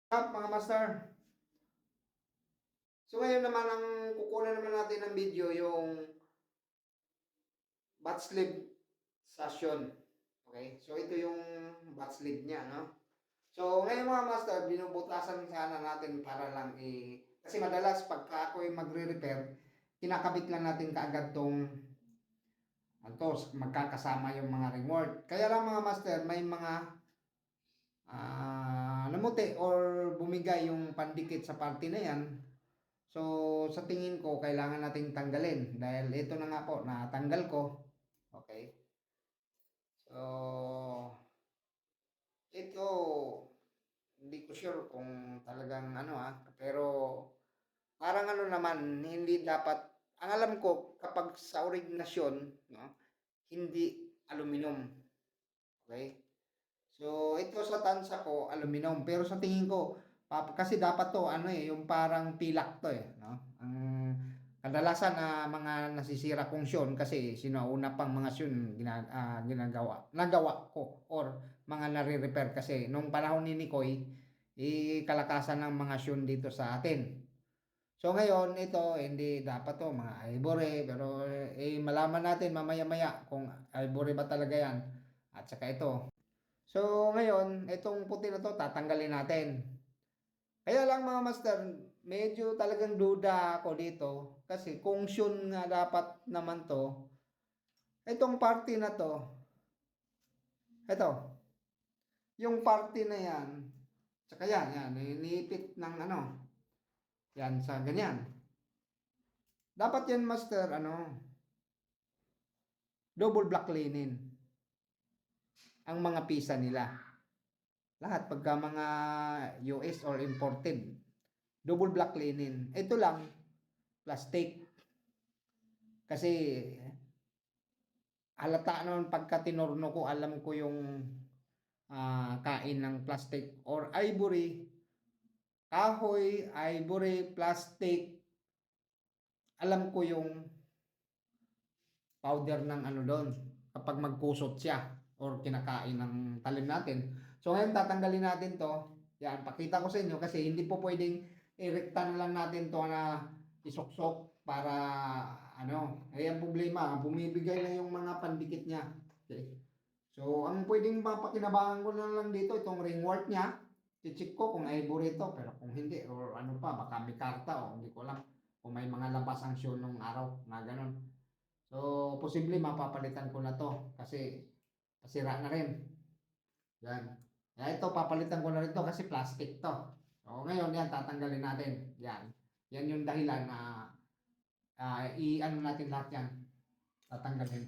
Mga master. So ngayon naman ang kukunan naman natin ng video yung butt sleeve session. Okay? So ito yung butt sleeve niya, no? So ngayon mga master, binubutasan sana natin para lang kasi madalas pagka ako ay magre-repair, kinakabit lang natin kaagad tong magkakasama yung mga ringworm. Kaya lang mga master, may mga namuti or bumigay yung pandikit sa parte na yan. So, sa tingin ko, kailangan nating tanggalin. Dahil ito na nga po, natanggal ko. Okay. So, ito, hindi ko sure kung talagang pero parang naman, hindi dapat, ang alam ko, kapag sa originasyon, no, hindi aluminum. Okay. So, ito sa tansa ko, aluminum. Pero sa tingin ko, kasi dapat to, yung parang pilak to no? Ang kadalasan na mga nasisira kong syon kasi sinauna pang mga syon nagawa ko or mga nare-repair kasi nung panahon ni Nikoy, kalakasan ng mga syon dito sa atin. So ngayon, ito, hindi dapat to, mga ivory, pero malaman natin mamaya-maya kung ivory ba talaga yan. At saka ito. So, ngayon, itong puti na to, tatanggalin natin. Kaya lang mga master, medyo talagang duda ako dito. Kasi kung syon nga dapat naman to, itong party na to, ito, yung party na yan, tsaka yan, iniipit ng yan sa ganyan. Dapat yan master, double black linen ang mga pisa nila. Lahat pagka mga US or imported, double black linen. Ito lang, plastic. Kasi halata noon pagka tinorno ko, alam ko yung kain ng plastic or ivory, kahoy, ivory, plastic. Alam ko yung powder ng doon kapag magkusot siya or kinakain ng talim natin. So ngayon tatanggalin natin to. Yan, pakita ko sa inyo kasi hindi po pwedeng irekta na lang natin to na isuksok para ang problema, bumibigay na yung mga pandikit niya. Okay. So ang pwedeng mapakinabangan ko na lang dito itong ringworm niya. I-check ko kung ivory ito, pero kung hindi or baka may karta o hindi ko alam kung may mga labas ang show nung araw na ganun. So, posible mapapalitan ko na to kasi pasira na rin. Yan. Kaya ito, papalitan ko na rin to kasi plastic to. So, ngayon yan, tatanggalin natin. Yan. Yan yung dahilan na i-ano natin lahat yan. Tatanggalin.